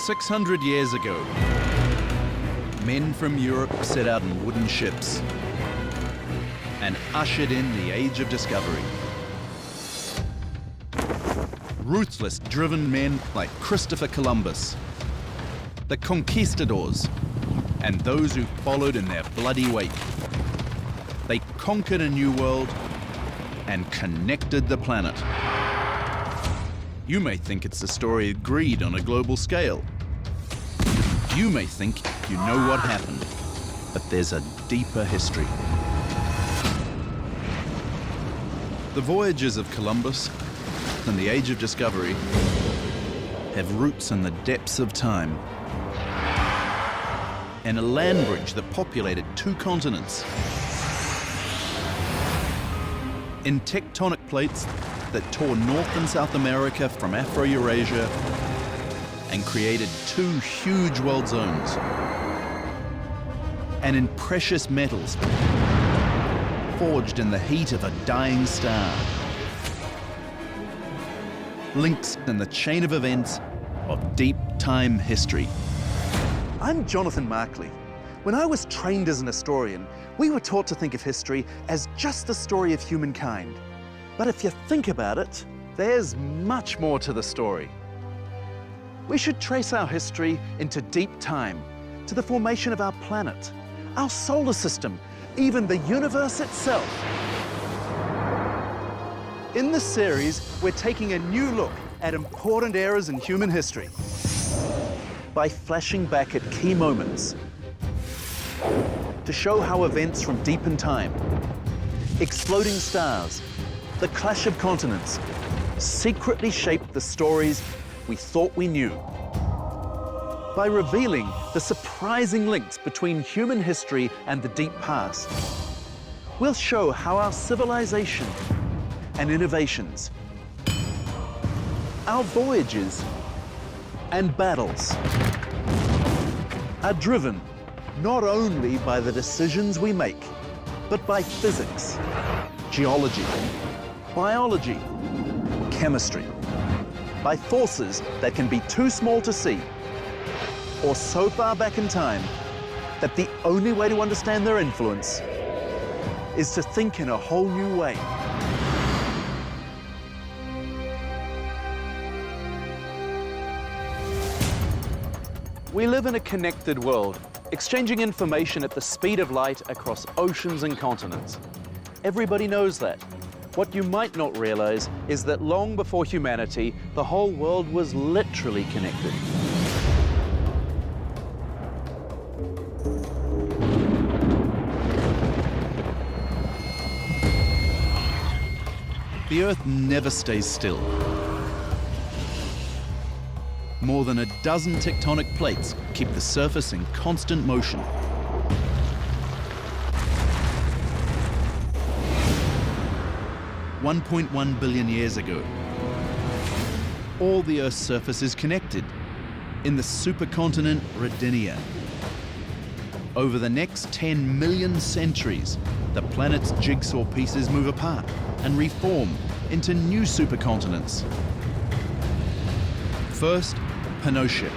600 years ago, men from Europe set out in wooden ships and ushered in the Age of Discovery. Ruthless, driven men like Christopher Columbus, the conquistadors, and those who followed in their bloody wake. They conquered a new world and connected the planet. You may think it's a story of greed on a global scale. You may think you know what happened, but there's a deeper history. The voyages of Columbus and the Age of Discovery have roots in the depths of time. And a land bridge that populated 2 continents. In tectonic plates that tore North and South America from Afro-Eurasia and created 2 huge world zones. And in precious metals forged in the heat of a dying star. Links in the chain of events of deep time history. I'm Jonathan Markley. When I was trained as an historian, we were taught to think of history as just the story of humankind. But if you think about it, there's much more to the story. We should trace our history into deep time, to the formation of our planet, our solar system, even the universe itself. In this series, we're taking a new look at important eras in human history by flashing back at key moments to show how events from deep in time, exploding stars, the clash of continents, secretly shaped the stories we thought we knew. By revealing the surprising links between human history and the deep past, we'll show how our civilization and innovations, our voyages and battles are driven not only by the decisions we make, but by physics, geology, biology, chemistry, by forces that can be too small to see, or so far back in time that the only way to understand their influence is to think in a whole new way. We live in a connected world, exchanging information at the speed of light across oceans and continents. Everybody knows that. What you might not realize is that long before humanity, the whole world was literally connected. The Earth never stays still. More than a dozen tectonic plates keep the surface in constant motion. $1.1 billion years ago, all the Earth's surface is connected in the supercontinent Rodinia. Over the next 10 million centuries, the planet's jigsaw pieces move apart and reform into new supercontinents. First, Pannotia.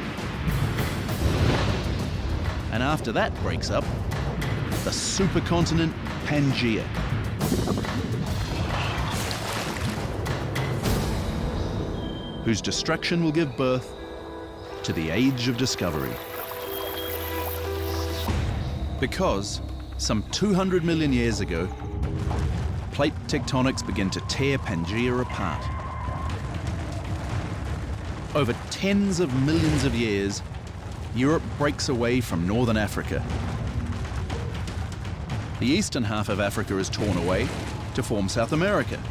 And after that breaks up, the supercontinent Pangaea. Whose destruction will give birth to the Age of Discovery. Because some 200 million years ago, plate tectonics begin to tear Pangaea apart. Over tens of millions of years, Europe breaks away from northern Africa. The eastern half of Africa is torn away to form South America.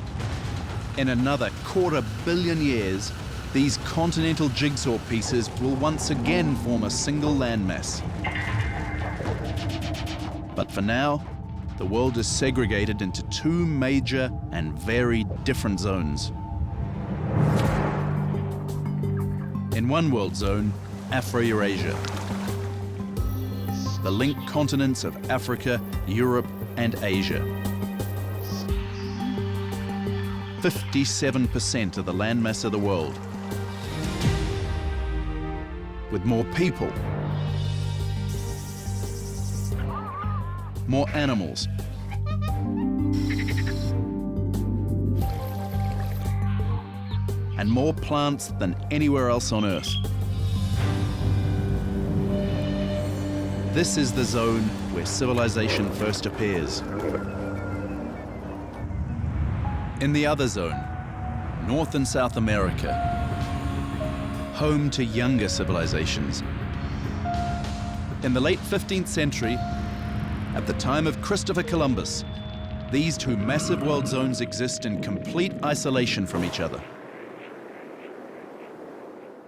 In another 250 million years, these continental jigsaw pieces will once again form a single landmass. But for now, the world is segregated into 2 major and very different zones. In one world zone, Afro-Eurasia. The linked continents of Africa, Europe, and Asia. 57% of the landmass of the world. with more people, more animals, and more plants than anywhere else on Earth. This is the zone where civilization first appears. In the other zone, North and South America, home to younger civilizations. In the late 15th century, at the time of Christopher Columbus, these two massive world zones exist in complete isolation from each other.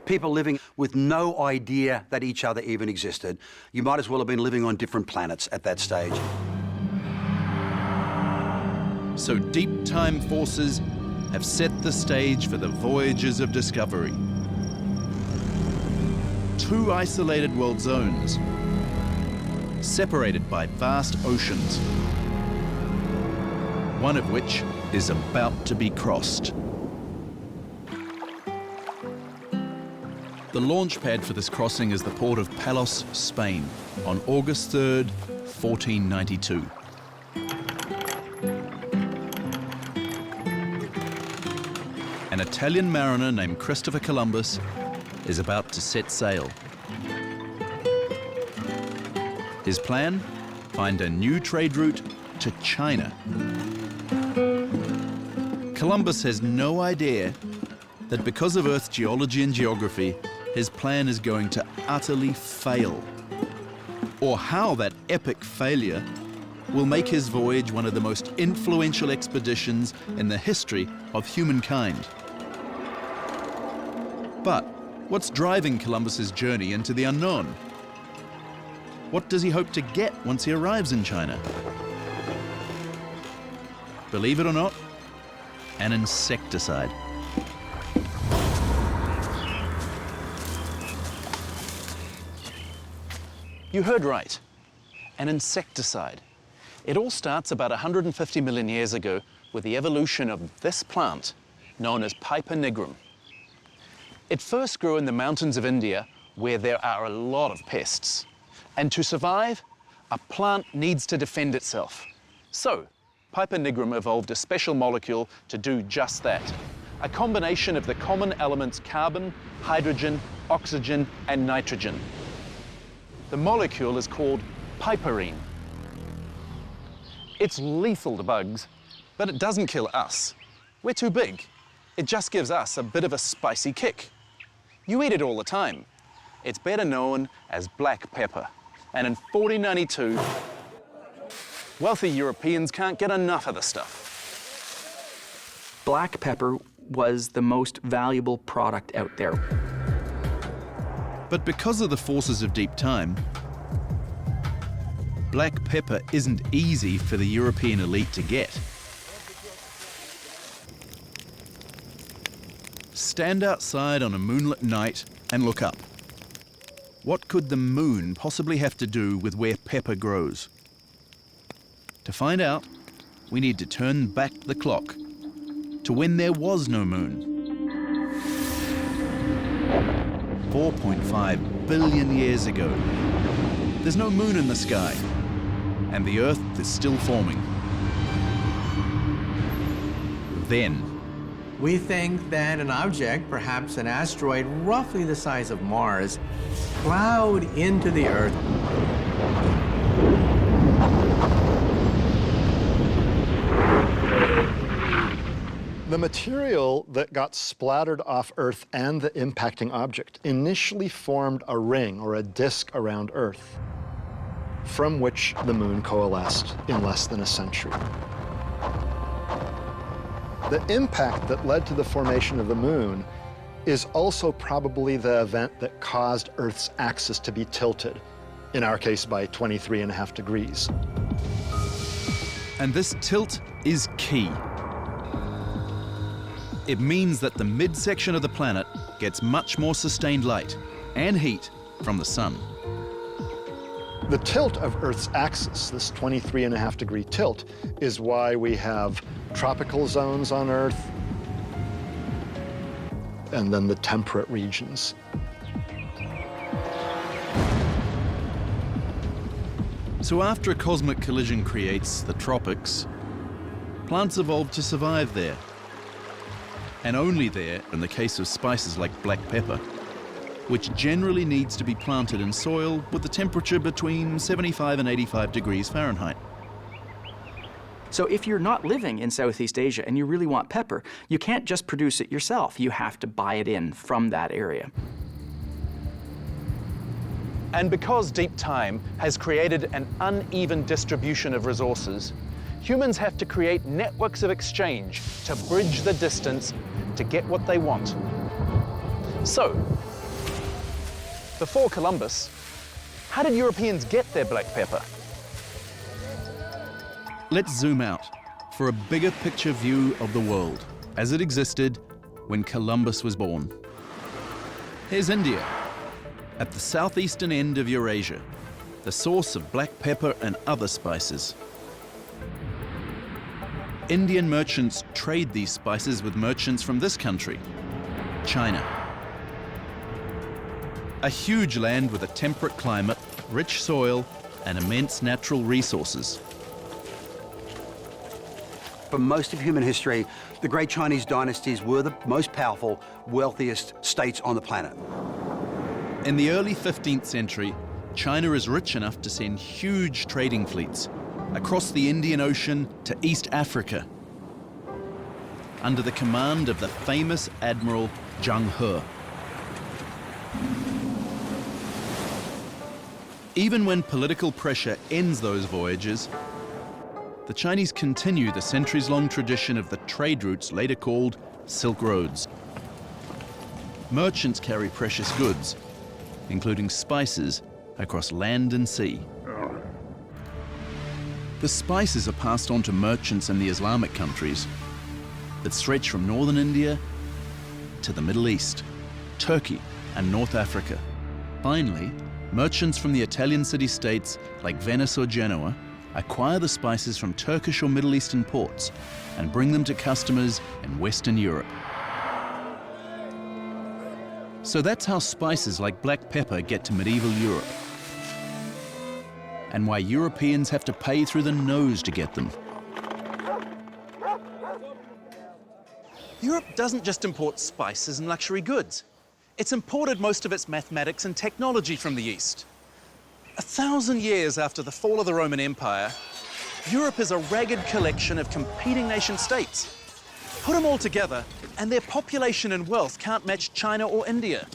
People living with no idea that each other even existed. You might as well have been living on different planets at that stage. So deep time forces have set the stage for the voyages of discovery. Two isolated world zones, separated by vast oceans, one of which is about to be crossed. The launch pad for this crossing is the port of Palos, Spain, on August 3rd, 1492. An Italian mariner named Christopher Columbus is about to set sail. His plan? Find a new trade route to China. Columbus has no idea that because of Earth's geology and geography, his plan is going to utterly fail. Or how that epic failure will make his voyage one of the most influential expeditions in the history of humankind. But what's driving Columbus's journey into the unknown? What does he hope to get once he arrives in China? Believe it or not, an insecticide. You heard right, an insecticide. It all starts about 150 million years ago with the evolution of this plant known as Piper nigrum. It first grew in the mountains of India where there are a lot of pests. And to survive, a plant needs to defend itself. So, Piper nigrum evolved a special molecule to do just that. A combination of the common elements carbon, hydrogen, oxygen, and nitrogen. The molecule is called piperine. It's lethal to bugs, but it doesn't kill us. We're too big. It just gives us a bit of a spicy kick. You eat it all the time. It's better known as black pepper. And in 1492, wealthy Europeans can't get enough of the stuff. Black pepper was the most valuable product out there. But because of the forces of deep time, black pepper isn't easy for the European elite to get. Stand outside on a moonlit night and look up. What could the moon possibly have to do with where pepper grows? To find out, we need to turn back the clock to when there was no moon. 4.5 billion years ago. There's no moon in the sky, and the Earth is still forming. Then, we think that an object, perhaps an asteroid roughly the size of Mars, plowed into the Earth. The material that got splattered off Earth and the impacting object initially formed a ring or a disk around Earth, from which the moon coalesced in less than a century. The impact that led to the formation of the moon is also probably the event that caused Earth's axis to be tilted, in our case by 23.5 degrees. and this tilt is key. It means that the midsection of the planet gets much more sustained light and heat from the sun. The tilt of Earth's axis, this 23.5 degree tilt, is why we have tropical zones on Earth and then the temperate regions. So after a cosmic collision creates the tropics, plants evolved to survive there. And only there in the case of spices like black pepper, which generally needs to be planted in soil with a temperature between 75 and 85 degrees Fahrenheit. So if you're not living in Southeast Asia and you really want pepper, you can't just produce it yourself. You have to buy it in from that area. And because deep time has created an uneven distribution of resources, humans have to create networks of exchange to bridge the distance to get what they want. So, before Columbus, how did Europeans get their black pepper? Let's zoom out for a bigger picture view of the world as it existed when Columbus was born. Here's India, at the southeastern end of Eurasia, the source of black pepper and other spices. Indian merchants trade these spices with merchants from this country, China. A huge land with a temperate climate, rich soil, and immense natural resources. For most of human history, the great Chinese dynasties were the most powerful, wealthiest states on the planet. In the early 15th century, China is rich enough to send huge trading fleets across the Indian Ocean to East Africa, under the command of the famous Admiral Zheng He. Even when political pressure ends those voyages, the Chinese continue the centuries-long tradition of the trade routes later called Silk Roads. Merchants carry precious goods, including spices, across land and sea. The spices are passed on to merchants in the Islamic countries that stretch from northern India to the Middle East, Turkey, and North Africa. Finally, merchants from the Italian city-states like Venice or Genoa acquire the spices from Turkish or Middle Eastern ports and bring them to customers in Western Europe. So that's how spices like black pepper get to medieval Europe, and why Europeans have to pay through the nose to get them. Europe doesn't just import spices and luxury goods. It's imported most of its mathematics and technology from the East. 1,000 years after the fall of the Roman Empire, Europe is a ragged collection of competing nation-states. Put them all together, and their population and wealth can't match China or India.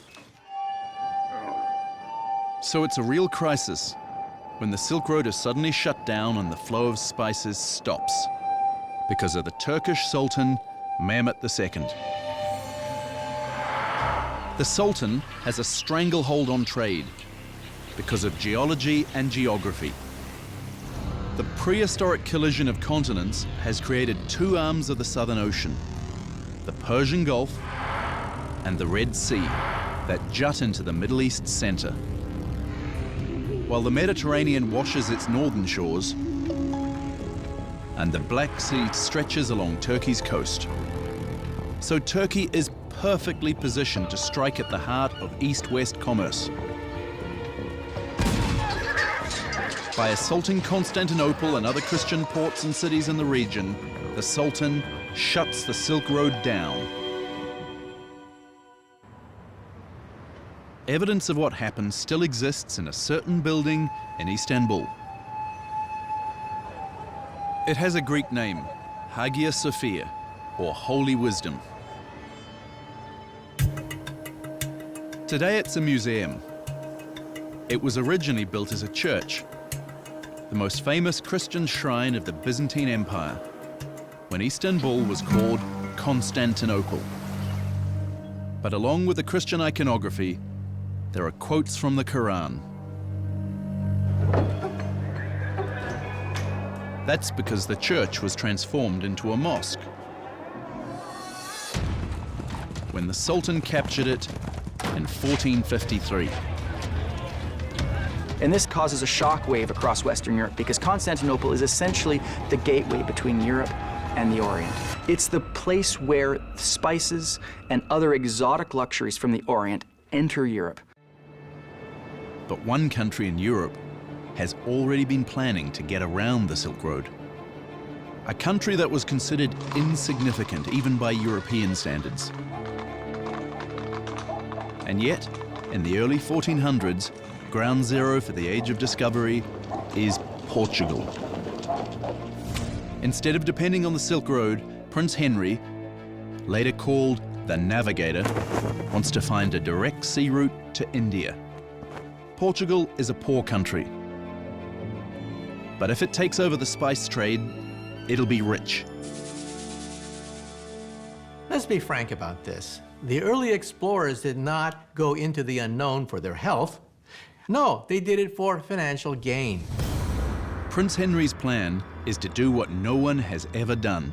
So it's a real crisis when the Silk Road is suddenly shut down and the flow of spices stops because of the Turkish Sultan Mehmet II. The Sultan has a stranglehold on trade because of geology and geography. The prehistoric collision of continents has created two arms of the Southern Ocean, the Persian Gulf and the Red Sea, that jut into the Middle East center. While the Mediterranean washes its northern shores and the Black Sea stretches along Turkey's coast. So Turkey is perfectly positioned to strike at the heart of East-West commerce. By assaulting Constantinople and other Christian ports and cities in the region, the Sultan shuts the Silk Road down. Evidence of what happened still exists in a certain building in Istanbul. It has a Greek name, Hagia Sophia, or Holy Wisdom. Today it's a museum. It was originally built as a church, the most famous Christian shrine of the Byzantine Empire, when Istanbul was called Constantinople. But along with the Christian iconography, there are quotes from the Quran. That's because the church was transformed into a mosque when the Sultan captured it in 1453. And this causes a shock wave across Western Europe because Constantinople is essentially the gateway between Europe and the Orient. It's the place where spices and other exotic luxuries from the Orient enter Europe. But one country in Europe has already been planning to get around the Silk Road. A country that was considered insignificant even by European standards. And yet, in the early 1400s, ground zero for the Age of Discovery is Portugal. Instead of depending on the Silk Road, Prince Henry, later called the Navigator, wants to find a direct sea route to India. Portugal is a poor country, but if it takes over the spice trade, it'll be rich. Let's be frank about this. The early explorers did not go into the unknown for their health. No, they did it for financial gain. Prince Henry's plan is to do what no one has ever done.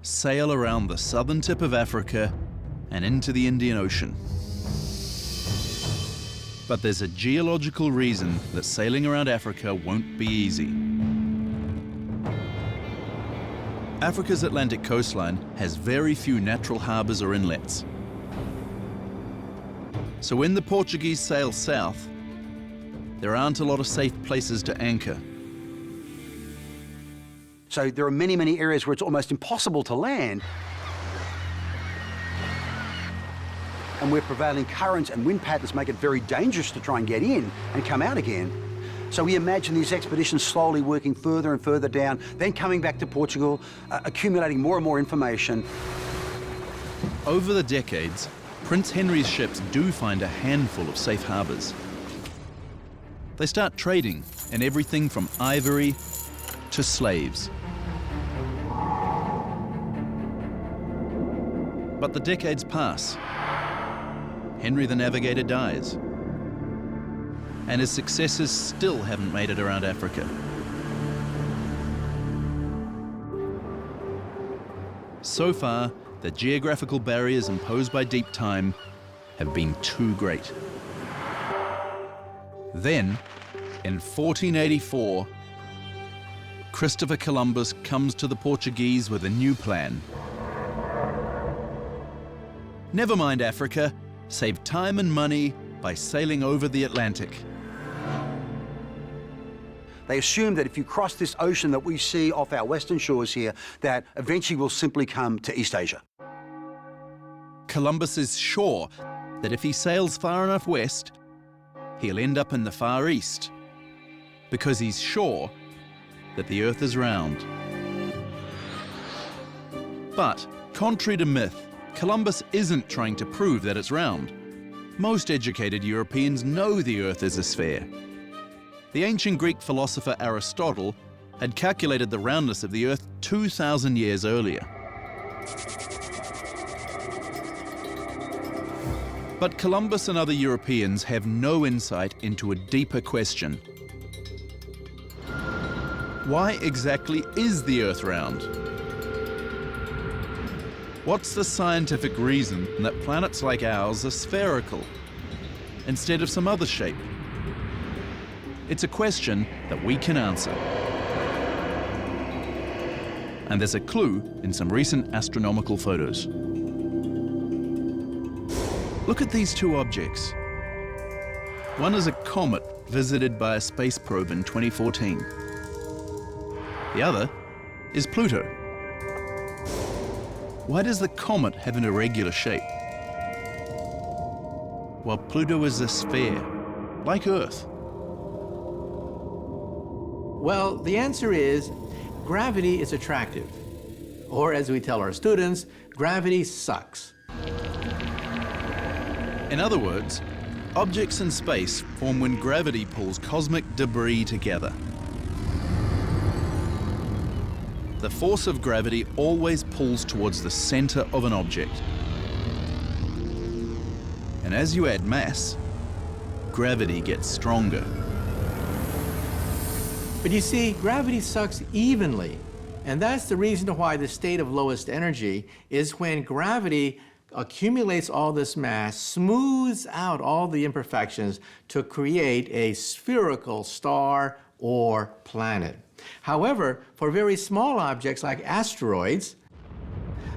Sail around the southern tip of Africa and into the Indian Ocean. But there's a geological reason that sailing around Africa won't be easy. Africa's Atlantic coastline has very few natural harbours or inlets. So when the Portuguese sail south, there aren't a lot of safe places to anchor. So there are many, many areas where it's almost impossible to land. And where prevailing currents and wind patterns make it very dangerous to try and get in and come out again. So we imagine these expeditions slowly working further and further down, then coming back to Portugal, accumulating more and more information. Over the decades, Prince Henry's ships do find a handful of safe harbours. They start trading in everything from ivory to slaves. But the decades pass. Henry the Navigator dies, and his successors still haven't made it around Africa. So far, the geographical barriers imposed by deep time have been too great. Then, in 1484, Christopher Columbus comes to the Portuguese with a new plan. Never mind Africa, save time and money by sailing over the Atlantic. They assume that if you cross this ocean that we see off our western shores here, that eventually we'll simply come to East Asia. Columbus is sure that if he sails far enough west, he'll end up in the Far East, because he's sure that the Earth is round. But, contrary to myth, Columbus isn't trying to prove that it's round. Most educated Europeans know the Earth is a sphere. The ancient Greek philosopher Aristotle had calculated the roundness of the Earth 2,000 years earlier. But Columbus and other Europeans have no insight into a deeper question. Why exactly is the Earth round? What's the scientific reason that planets like ours are spherical instead of some other shape? It's a question that we can answer. And there's a clue in some recent astronomical photos. Look at these two objects. One is a comet visited by a space probe in 2014. The other is Pluto. Why does the comet have an irregular shape, while Pluto is a sphere, like Earth? Well, the answer is gravity is attractive. Or as we tell our students, gravity sucks. In other words, objects in space form when gravity pulls cosmic debris together. The force of gravity always pulls towards the center of an object. And as you add mass, gravity gets stronger. But you see, gravity sucks evenly. And that's the reason why the state of lowest energy is when gravity accumulates all this mass, smooths out all the imperfections to create a spherical star or planet. However, for very small objects like asteroids,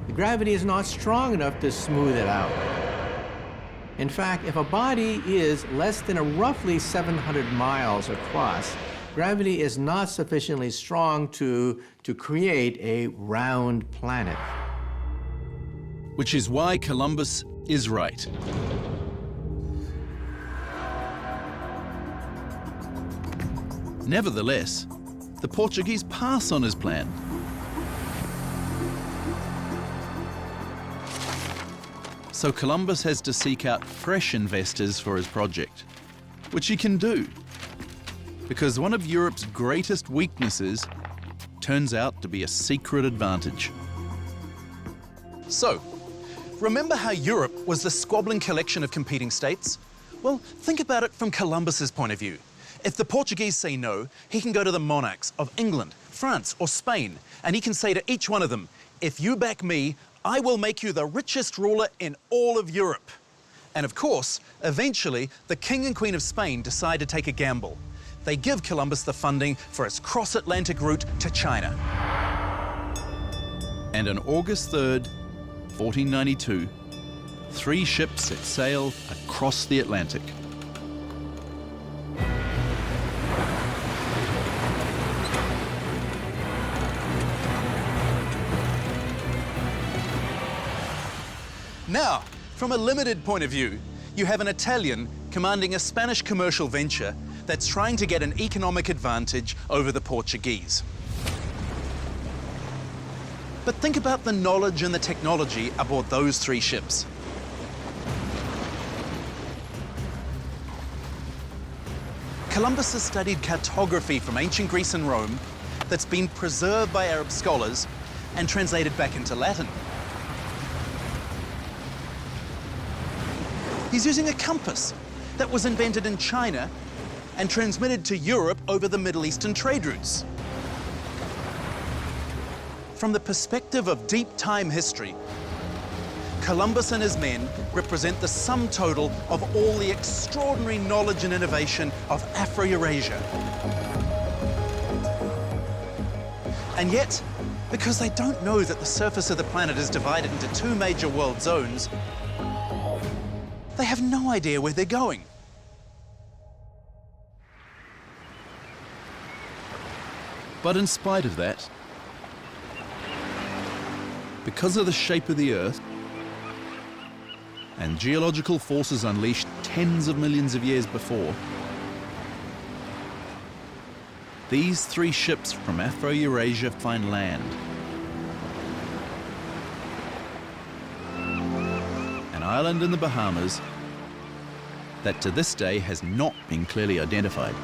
the gravity is not strong enough to smooth it out. In fact, if a body is less than roughly 700 miles across, gravity is not sufficiently strong to create a round planet. Which is why Columbus is right. Nevertheless, the Portuguese pass on his plan. So Columbus has to seek out fresh investors for his project, which he can do, because one of Europe's greatest weaknesses turns out to be a secret advantage. So, remember how Europe was the squabbling collection of competing states? Well, think about it from Columbus's point of view. If the Portuguese say no, he can go to the monarchs of England, France, or Spain, and he can say to each one of them, if you back me, I will make you the richest ruler in all of Europe. And of course, eventually, the King and Queen of Spain decide to take a gamble. They give Columbus the funding for his cross-Atlantic route to China. And on August 3rd, 1492, 3 ships set sail across the Atlantic. Now, from a limited point of view, you have an Italian commanding a Spanish commercial venture that's trying to get an economic advantage over the Portuguese. But think about the knowledge and the technology aboard those 3 ships. Columbus has studied cartography from ancient Greece and Rome that's been preserved by Arab scholars and translated back into Latin. He's using a compass that was invented in China and transmitted to Europe over the Middle Eastern trade routes. From the perspective of deep time history, Columbus and his men represent the sum total of all the extraordinary knowledge and innovation of Afro-Eurasia. And yet, because they don't know that the surface of the planet is divided into 2 major world zones, they have no idea where they're going. But in spite of that, because of the shape of the Earth and geological forces unleashed tens of millions of years before, these 3 ships from Afro-Eurasia find land. An island in the Bahamas that to this day has not been clearly identified.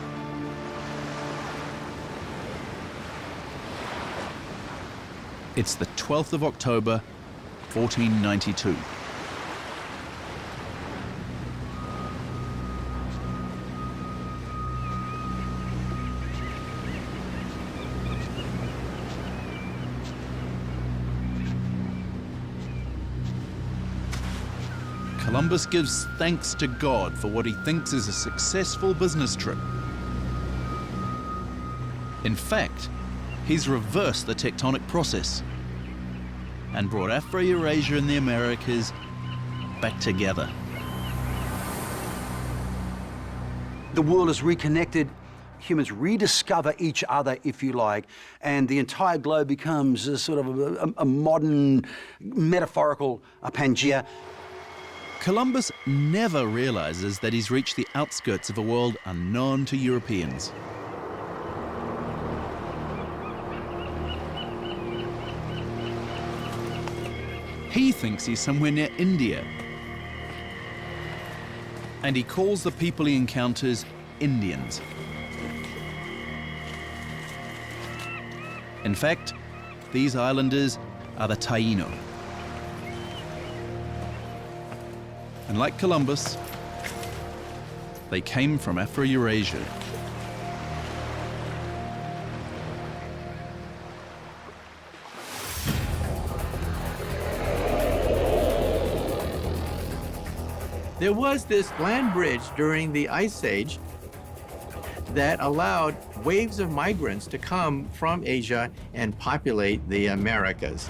It's the 12th of October, 1492. Columbus gives thanks to God for what he thinks is a successful business trip. In fact, he's reversed the tectonic process and brought Afro-Eurasia and the Americas back together. The world is reconnected. Humans rediscover each other, if you like, and the entire globe becomes a sort of a modern, metaphorical Pangea. Columbus never realizes that he's reached the outskirts of a world unknown to Europeans. He thinks he's somewhere near India. And he calls the people he encounters Indians. In fact, these islanders are the Taino. And like Columbus, they came from Afro-Eurasia. There was this land bridge during the Ice Age that allowed waves of migrants to come from Asia and populate the Americas.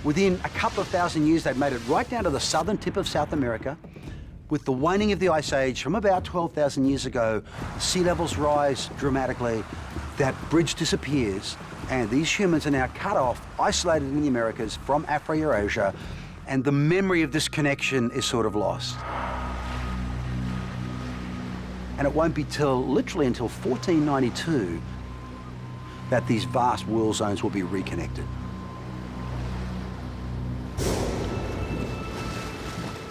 Within a couple of thousand years, they'd made it right down to the southern tip of South America. With the waning of the Ice Age from about 12,000 years ago, sea levels rise dramatically, that bridge disappears, and these humans are now cut off, isolated in the Americas from Afro-Eurasia, and the memory of this connection is sort of lost. And it won't be literally until 1492 that these vast world zones will be reconnected.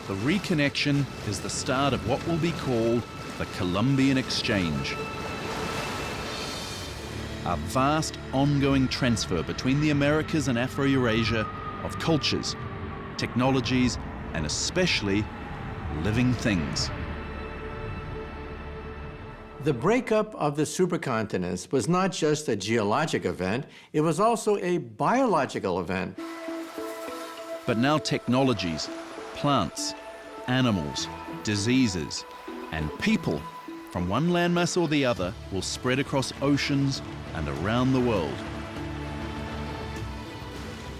The reconnection is the start of what will be called the Columbian Exchange. A vast ongoing transfer between the Americas and Afro-Eurasia of cultures, technologies, and especially living things. The breakup of the supercontinents was not just a geologic event, it was also a biological event. But now technologies, plants, animals, diseases, and people from one landmass or the other will spread across oceans and around the world.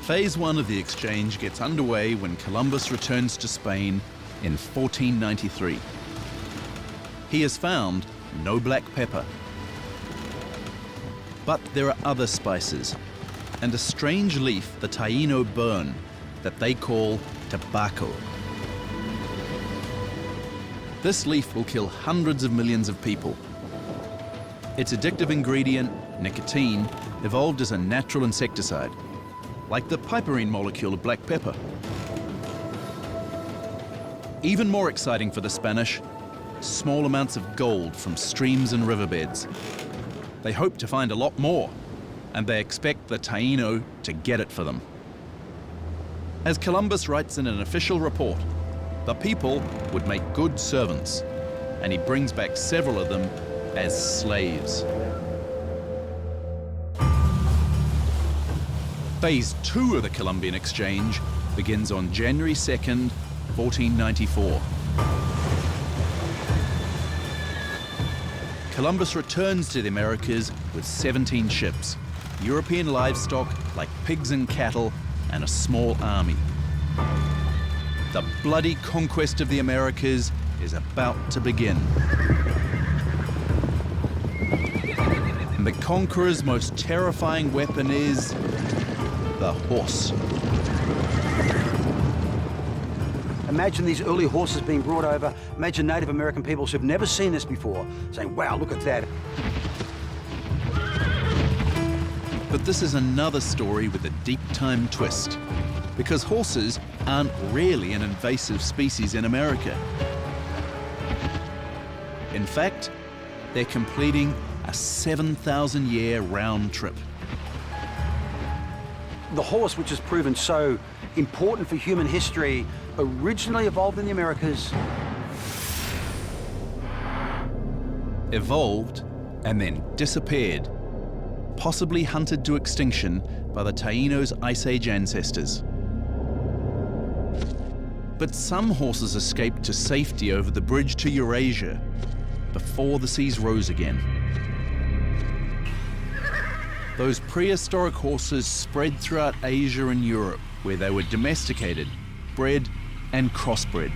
Phase 1 of the exchange gets underway when Columbus returns to Spain in 1493. He has found no black pepper. But there are other spices, and a strange leaf the Taíno burn that they call tobacco. This leaf will kill hundreds of millions of people. Its addictive ingredient, nicotine, evolved as a natural insecticide, like the piperine molecule of black pepper. Even more exciting for the Spanish, small amounts of gold from streams and riverbeds. They hope to find a lot more, and they expect the Taíno to get it for them. As Columbus writes in an official report, the people would make good servants, and he brings back several of them as slaves. Phase 2 of the Columbian Exchange begins on January 2nd, 1494. Columbus returns to the Americas with 17 ships, European livestock like pigs and cattle, and a small army. The bloody conquest of the Americas is about to begin. And the conqueror's most terrifying weapon is the horse. Imagine these early horses being brought over. Imagine Native American peoples who've never seen this before saying, wow, look at that. But this is another story with a deep time twist, because horses aren't really an invasive species in America. In fact, they're completing a 7,000-year round trip. The horse, which has proven so important for human history, originally evolved in the Americas. Evolved and then disappeared, possibly hunted to extinction by the Taínos' Ice Age ancestors. But some horses escaped to safety over the bridge to Eurasia before the seas rose again. Those prehistoric horses spread throughout Asia and Europe, where they were domesticated, bred, and crossbred.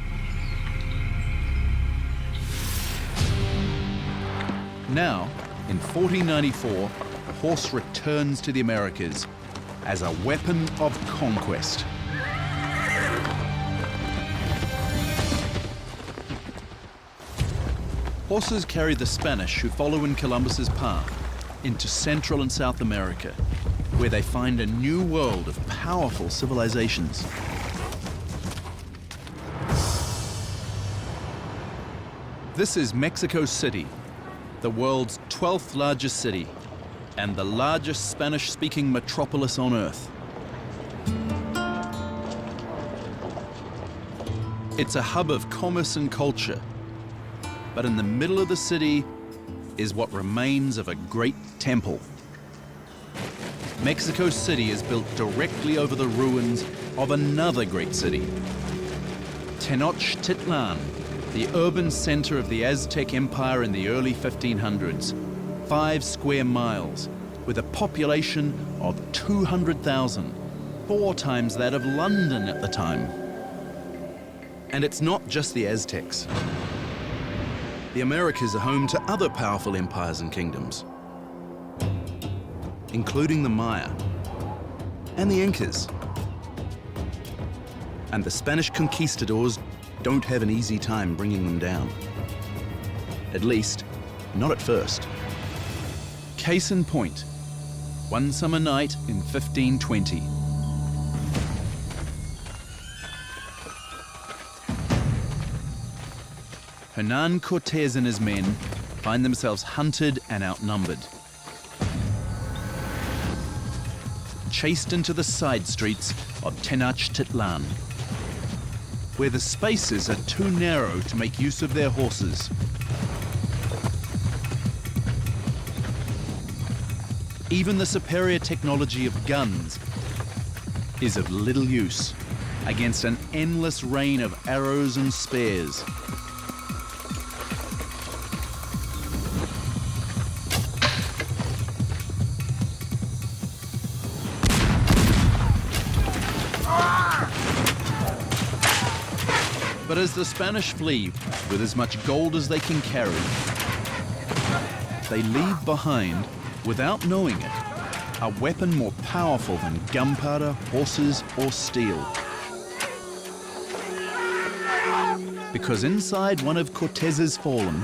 Now, in 1494, the horse returns to the Americas as a weapon of conquest. Horses carry the Spanish who follow in Columbus's path into Central and South America, where they find a new world of powerful civilizations. This is Mexico City, the world's 12th largest city, and the largest Spanish-speaking metropolis on Earth. It's a hub of commerce and culture, but in the middle of the city is what remains of a great temple. Mexico City is built directly over the ruins of another great city, Tenochtitlan, the urban center of the Aztec Empire in the early 1500s, 5 square miles, with a population of 200,000, 4 times that of London at the time. And it's not just the Aztecs. The Americas are home to other powerful empires and kingdoms, including the Maya and the Incas. And the Spanish conquistadors don't have an easy time bringing them down. At least, not at first. Case in point, one summer night in 1520. Hernán Cortés and his men find themselves hunted and outnumbered. Chased into the side streets of Tenochtitlan, where the spaces are too narrow to make use of their horses. Even the superior technology of guns is of little use against an endless rain of arrows and spears. But as the Spanish flee with as much gold as they can carry, they leave behind, without knowing it, a weapon more powerful than gunpowder, horses, or steel. Because inside one of Cortez's fallen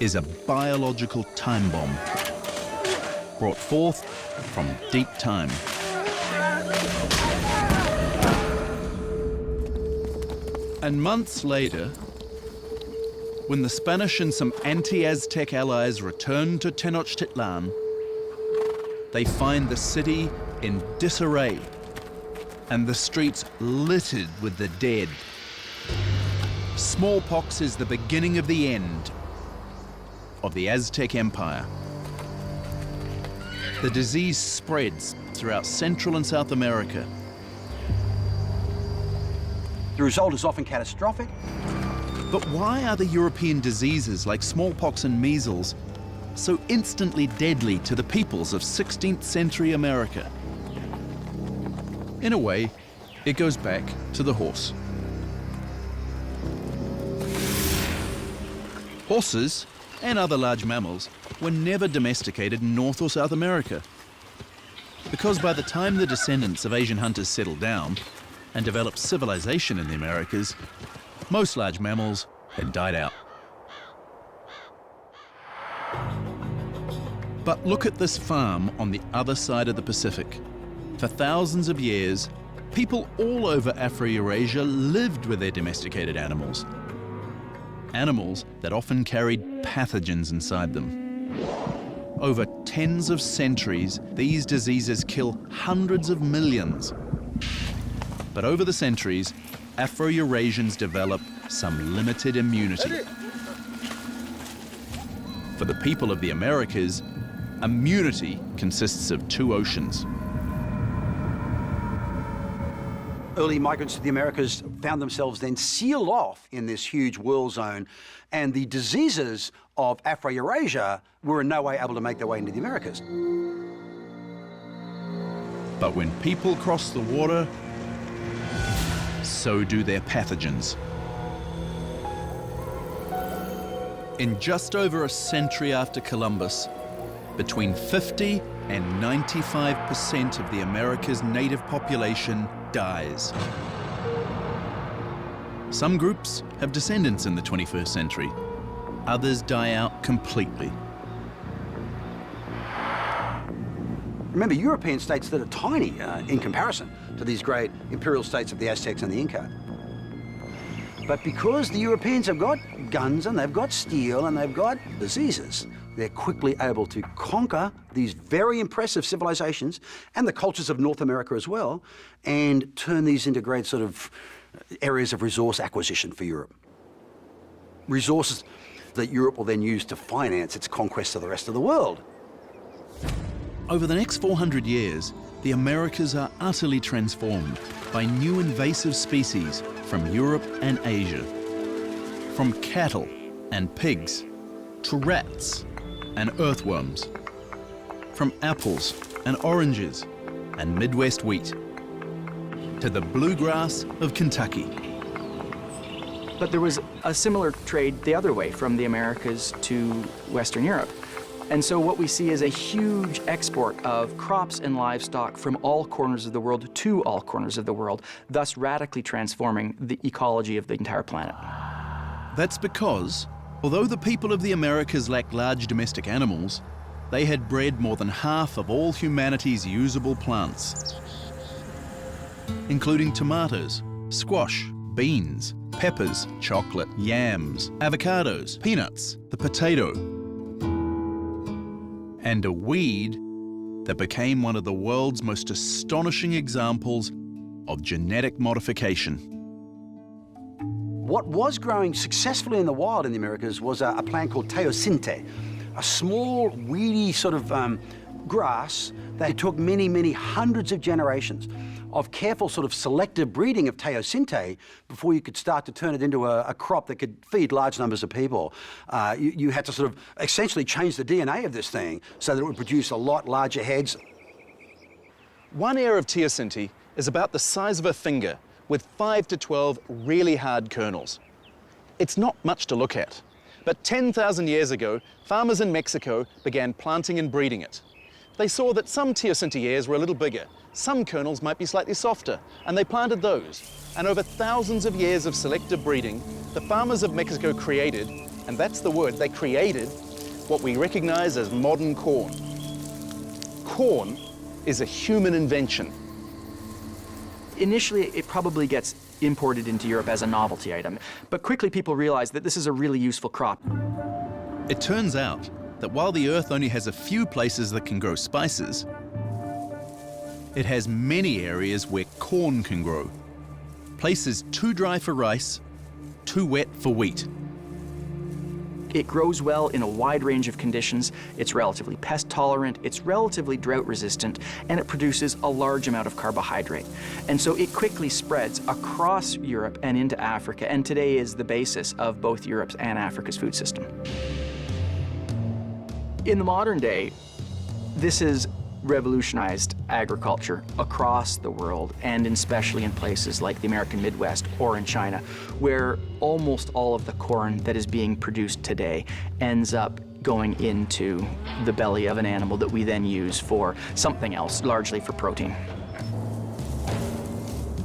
is a biological time bomb, brought forth from deep time. And months later, when the Spanish and some anti-Aztec allies return to Tenochtitlan, they find the city in disarray and the streets littered with the dead. Smallpox is the beginning of the end of the Aztec Empire. The disease spreads throughout Central and South America. The result is often catastrophic. But why are the European diseases like smallpox and measles so instantly deadly to the peoples of 16th century America? In a way, it goes back to the horse. Horses and other large mammals were never domesticated in North or South America, because by the time the descendants of Asian hunters settled down and developed civilization in the Americas, most large mammals had died out. But look at this farm on the other side of the Pacific. For thousands of years, people all over Afro-Eurasia lived with their domesticated animals. Animals that often carried pathogens inside them. Over tens of centuries, these diseases kill hundreds of millions. But over the centuries, Afro-Eurasians develop some limited immunity. For the people of the Americas, immunity consists of 2 oceans. Early migrants to the Americas found themselves then sealed off in this huge world zone, and the diseases of Afro-Eurasia were in no way able to make their way into the Americas. But when people cross the water, so do their pathogens. In just over a century after Columbus, between 50 and 95% of the Americas' native population dies. Some groups have descendants in the 21st century. Others die out completely. Remember, European states that are tiny in comparison to these great imperial states of the Aztecs and the Inca. But because the Europeans have got guns and they've got steel and they've got diseases, they're quickly able to conquer these very impressive civilizations and the cultures of North America as well, and turn these into great sort of areas of resource acquisition for Europe. Resources that Europe will then use to finance its conquest of the rest of the world. Over the next 400 years, the Americas are utterly transformed by new invasive species from Europe and Asia. From cattle and pigs to rats and earthworms. From apples and oranges and Midwest wheat to the bluegrass of Kentucky. But there was a similar trade the other way, from the Americas to Western Europe. And so what we see is a huge export of crops and livestock from all corners of the world to all corners of the world, thus radically transforming the ecology of the entire planet. That's because, although the people of the Americas lacked large domestic animals, they had bred more than half of all humanity's usable plants, including tomatoes, squash, beans, peppers, chocolate, yams, avocados, peanuts, the potato, and a weed that became one of the world's most astonishing examples of genetic modification. What was growing successfully in the wild in the Americas was a plant called teosinte, a small, weedy sort of grass that took many, many hundreds of generations of careful sort of selective breeding of teosinte before you could start to turn it into a crop that could feed large numbers of people. You had to sort of essentially change the DNA of this thing so that it would produce a lot larger heads. One ear of teosinte is about the size of a finger, with 5 to 12 really hard kernels. It's not much to look at, but 10,000 years ago, farmers in Mexico began planting and breeding it. They saw that some teosinte ears were a little bigger, some kernels might be slightly softer, and they planted those. And over thousands of years of selective breeding, the farmers of Mexico created, and that's the word, they created what we recognize as modern corn. Corn is a human invention. Initially, it probably gets imported into Europe as a novelty item, but quickly people realize that this is a really useful crop. It turns out that while the Earth only has a few places that can grow spices, it has many areas where corn can grow. Places too dry for rice, too wet for wheat. It grows well in a wide range of conditions, it's relatively pest tolerant, it's relatively drought resistant, and it produces a large amount of carbohydrate. And so it quickly spreads across Europe and into Africa, and today is the basis of both Europe's and Africa's food system. In the modern day, this has revolutionized agriculture across the world, and especially in places like the American Midwest or in China, where almost all of the corn that is being produced today ends up going into the belly of an animal that we then use for something else, largely for protein.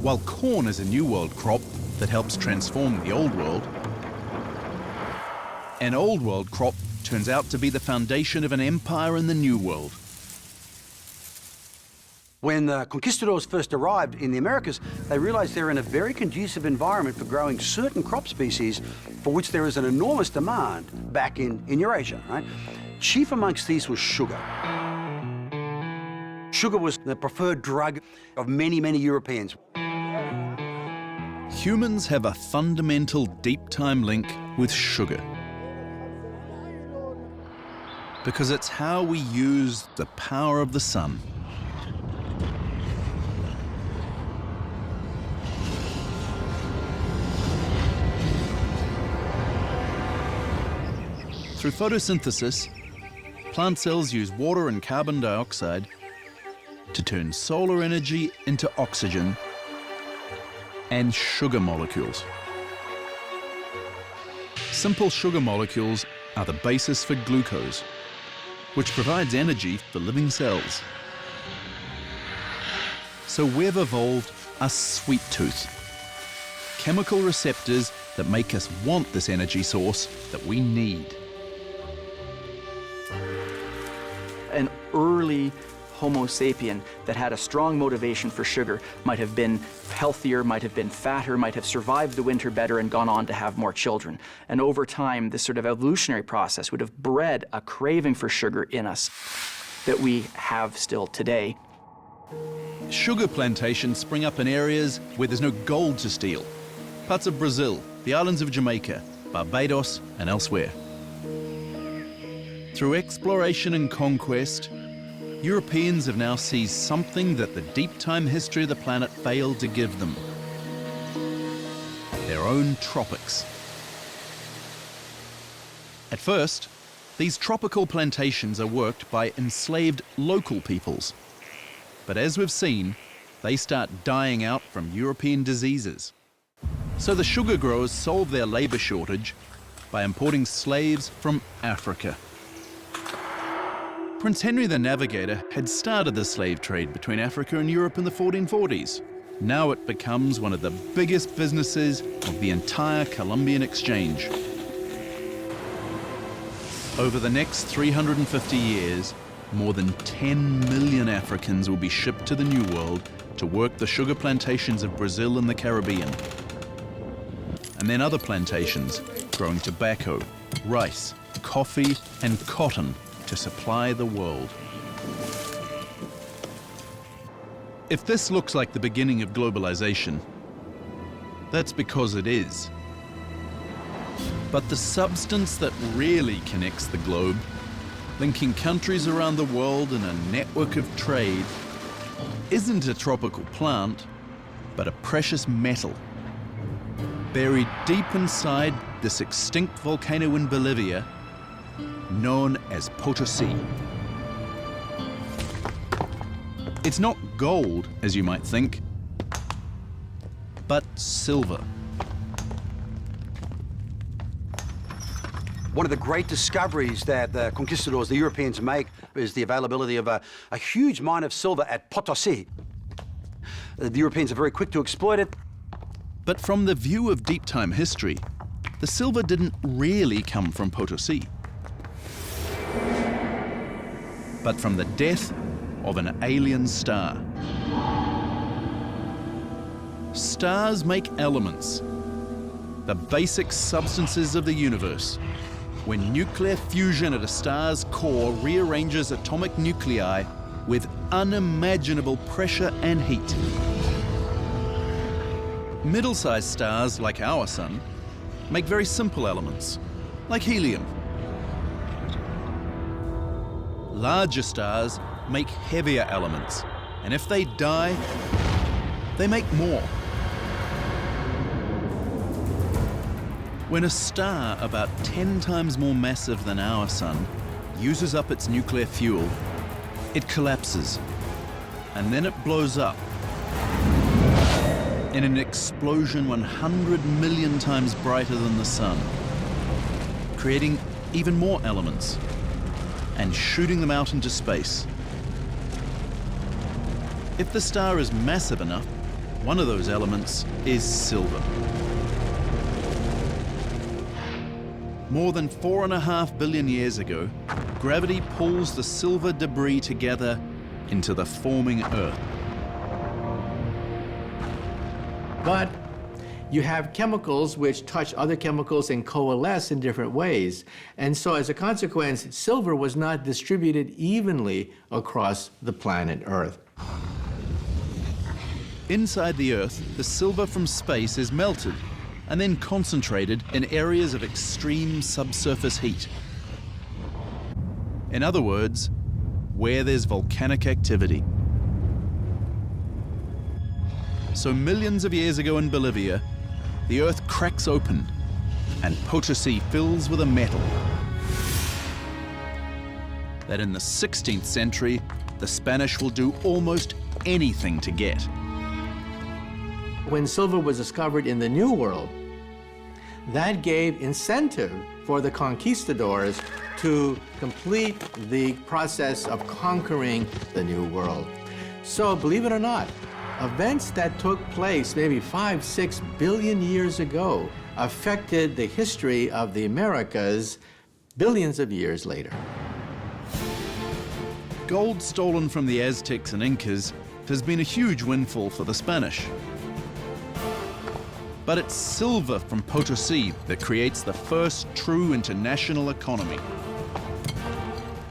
While corn is a New World crop that helps transform the Old World, an Old World crop turns out to be the foundation of an empire in the New World. When the conquistadors first arrived in the Americas, they realized they're in a very conducive environment for growing certain crop species for which there is an enormous demand back in Eurasia, right? Chief amongst these was sugar. Sugar was the preferred drug of many, many Europeans. Humans have a fundamental deep-time link with sugar, because it's how we use the power of the sun. Through photosynthesis, plant cells use water and carbon dioxide to turn solar energy into oxygen and sugar molecules. Simple sugar molecules are the basis for glucose, which provides energy for living cells. So we've evolved a sweet tooth, chemical receptors that make us want this energy source that we need. An early Homo sapien that had a strong motivation for sugar might have been healthier, might have been fatter, might have survived the winter better and gone on to have more children. And over time, this sort of evolutionary process would have bred a craving for sugar in us that we have still today. Sugar plantations spring up in areas where there's no gold to steal. Parts of Brazil, the islands of Jamaica, Barbados, and elsewhere. Through exploration and conquest, Europeans have now seized something that the deep-time history of the planet failed to give them: their own tropics. At first, these tropical plantations are worked by enslaved local peoples. But as we've seen, they start dying out from European diseases. So the sugar growers solve their labor shortage by importing slaves from Africa. Prince Henry the Navigator had started the slave trade between Africa and Europe in the 1440s. Now it becomes one of the biggest businesses of the entire Columbian exchange. Over the next 350 years, more than 10 million Africans will be shipped to the New World to work the sugar plantations of Brazil and the Caribbean. And then other plantations growing tobacco, rice, coffee, and cotton to supply the world. If this looks like the beginning of globalization, that's because it is. But the substance that really connects the globe, linking countries around the world in a network of trade, isn't a tropical plant, but a precious metal. Buried deep inside this extinct volcano in Bolivia, known as Potosi. It's not gold, as you might think, but silver. One of the great discoveries that the conquistadors, the Europeans, make is the availability of a huge mine of silver at Potosi. The Europeans are very quick to exploit it. But from the view of deep time history, the silver didn't really come from Potosi, but from the death of an alien star. Stars make elements, the basic substances of the universe. When nuclear fusion at a star's core rearranges atomic nuclei with unimaginable pressure and heat. Middle-sized stars, like our Sun, make very simple elements, like helium. Larger stars make heavier elements, and if they die, they make more. When a star about 10 times more massive than our Sun uses up its nuclear fuel, it collapses, and then it blows up in an explosion 100 million times brighter than the Sun, creating even more elements and shooting them out into space. If the star is massive enough, one of those elements is silver. More than 4.5 billion years ago, gravity pulls the silver debris together into the forming Earth. But you have chemicals which touch other chemicals and coalesce in different ways. And so as a consequence, silver was not distributed evenly across the planet Earth. Inside the Earth, the silver from space is melted and then concentrated in areas of extreme subsurface heat. In other words, where there's volcanic activity. So millions of years ago in Bolivia, the Earth cracks open and Potosi fills with a metal that in the 16th century, the Spanish will do almost anything to get. When silver was discovered in the New World, that gave incentive for the conquistadors to complete the process of conquering the New World. So, believe it or not, events that took place maybe 5-6 billion years ago affected the history of the Americas billions of years later. Gold stolen from the Aztecs and Incas has been a huge windfall for the Spanish. But it's silver from Potosi that creates the first true international economy.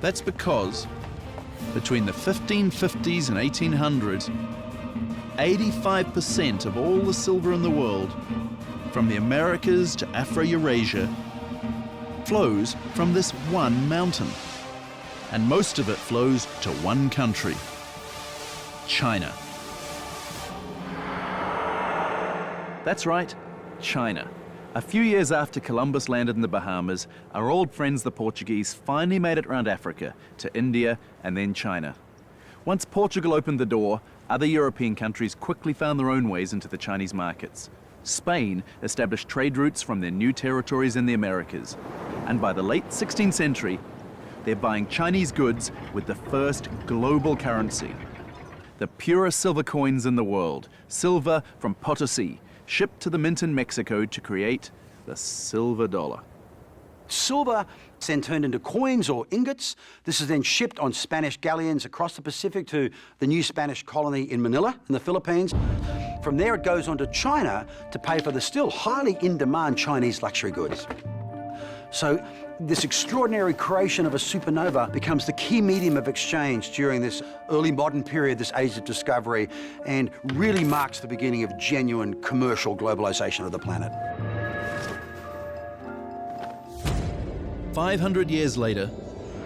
That's because between the 1550s and 1800s, 85% of all the silver in the world, from the Americas to Afro-Eurasia, flows from this one mountain. And most of it flows to one country, China. That's right, China. A few years after Columbus landed in the Bahamas, our old friends the Portuguese finally made it around Africa, to India and then China. Once Portugal opened the door, Other European countries quickly found their own ways into the Chinese markets. Spain established trade routes from their new territories in the Americas. And by the late 16th century, they're buying Chinese goods with the first global currency. The purest silver coins in the world, silver from Potosi, shipped to the mint in Mexico to create the silver dollar. Silver is then turned into coins or ingots. This is then shipped on Spanish galleons across the Pacific to the new Spanish colony in Manila in the Philippines. From there it goes on to China to pay for the still highly in-demand Chinese luxury goods. So this extraordinary creation of a supernova becomes the key medium of exchange during this early modern period, this age of discovery, and really marks the beginning of genuine commercial globalization of the planet. 500 years later,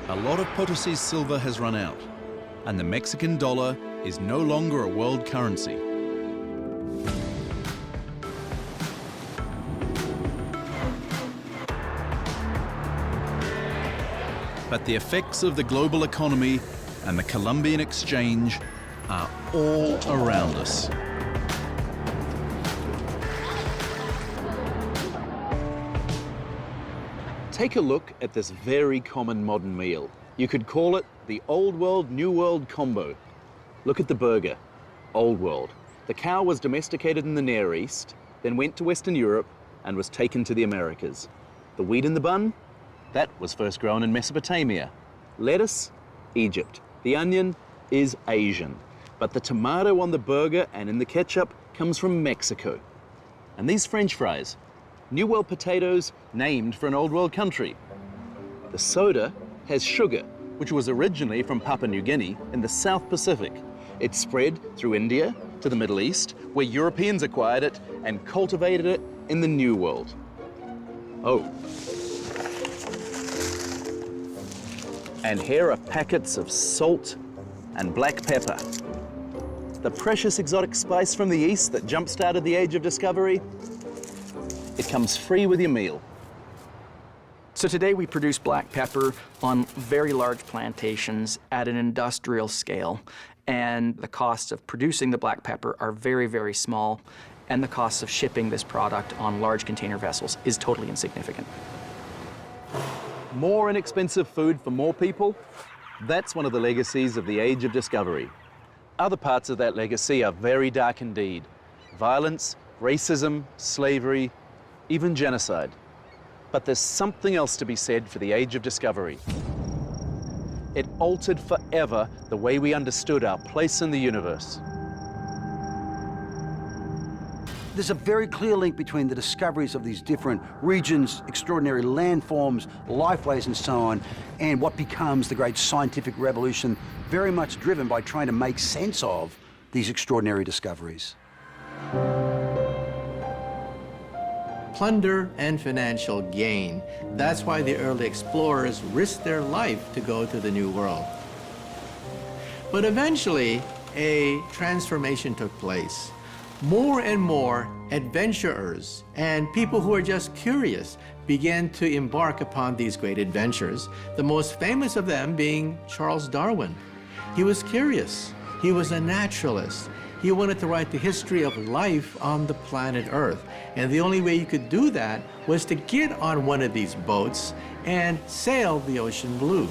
a lot of Potosi's silver has run out, and the Mexican dollar is no longer a world currency. But the effects of the global economy and the Columbian exchange are all around us. Take a look at this very common modern meal. You could call it the Old World, New World combo. Look at the burger, Old World. The cow was domesticated in the Near East, then went to Western Europe and was taken to the Americas. The wheat in the bun? That was first grown in Mesopotamia. Lettuce? Egypt. The onion is Asian. But the tomato on the burger and in the ketchup comes from Mexico. And these French fries? New World potatoes named for an Old World country. The soda has sugar, which was originally from Papua New Guinea in the South Pacific. It spread through India to the Middle East, where Europeans acquired it and cultivated it in the New World. Oh. And here are packets of salt and black pepper. The precious exotic spice from the East that jump-started the Age of Discovery. It comes free with your meal. So today we produce black pepper on very large plantations at an industrial scale, and the costs of producing the black pepper are very, very small, and the costs of shipping this product on large container vessels is totally insignificant. More inexpensive food for more people? That's one of the legacies of the Age of Discovery. Other parts of that legacy are very dark indeed. Violence, racism, slavery, even genocide. But there's something else to be said for the Age of Discovery. It altered forever the way we understood our place in the universe. There's a very clear link between the discoveries of these different regions, extraordinary landforms, lifeways and so on, and what becomes the great scientific revolution, very much driven by trying to make sense of these extraordinary discoveries. Plunder and financial gain. That's why the early explorers risked their life to go to the New World. But eventually, a transformation took place. More and more adventurers and people who are just curious began to embark upon these great adventures, the most famous of them being Charles Darwin. He was curious. He was a naturalist. He wanted to write the history of life on the planet Earth. And the only way you could do that was to get on one of these boats and sail the ocean blue.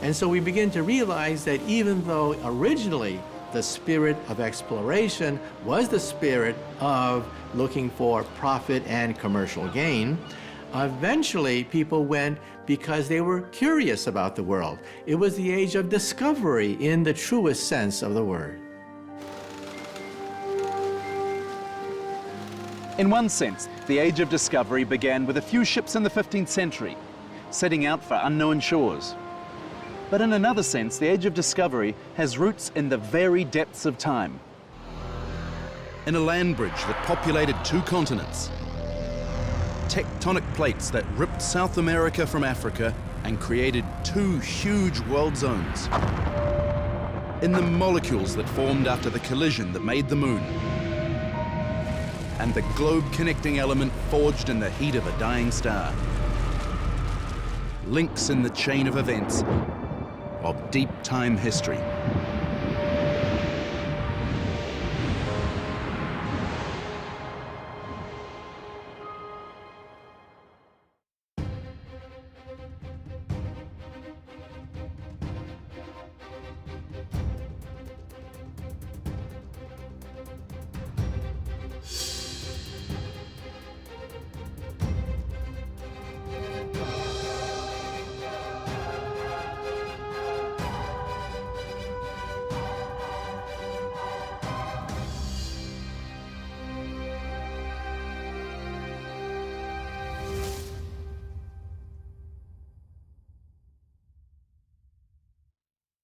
And so we begin to realize that even though originally the spirit of exploration was the spirit of looking for profit and commercial gain, eventually people went because they were curious about the world. It was the age of discovery in the truest sense of the word. In one sense, the Age of Discovery began with a few ships in the 15th century, setting out for unknown shores. But in another sense, the Age of Discovery has roots in the very depths of time. In a land bridge that populated 2 continents, tectonic plates that ripped South America from Africa and created 2 huge world zones. In the molecules that formed after the collision that made the moon, and the globe-connecting element forged in the heat of a dying star. Links in the chain of events of deep time history.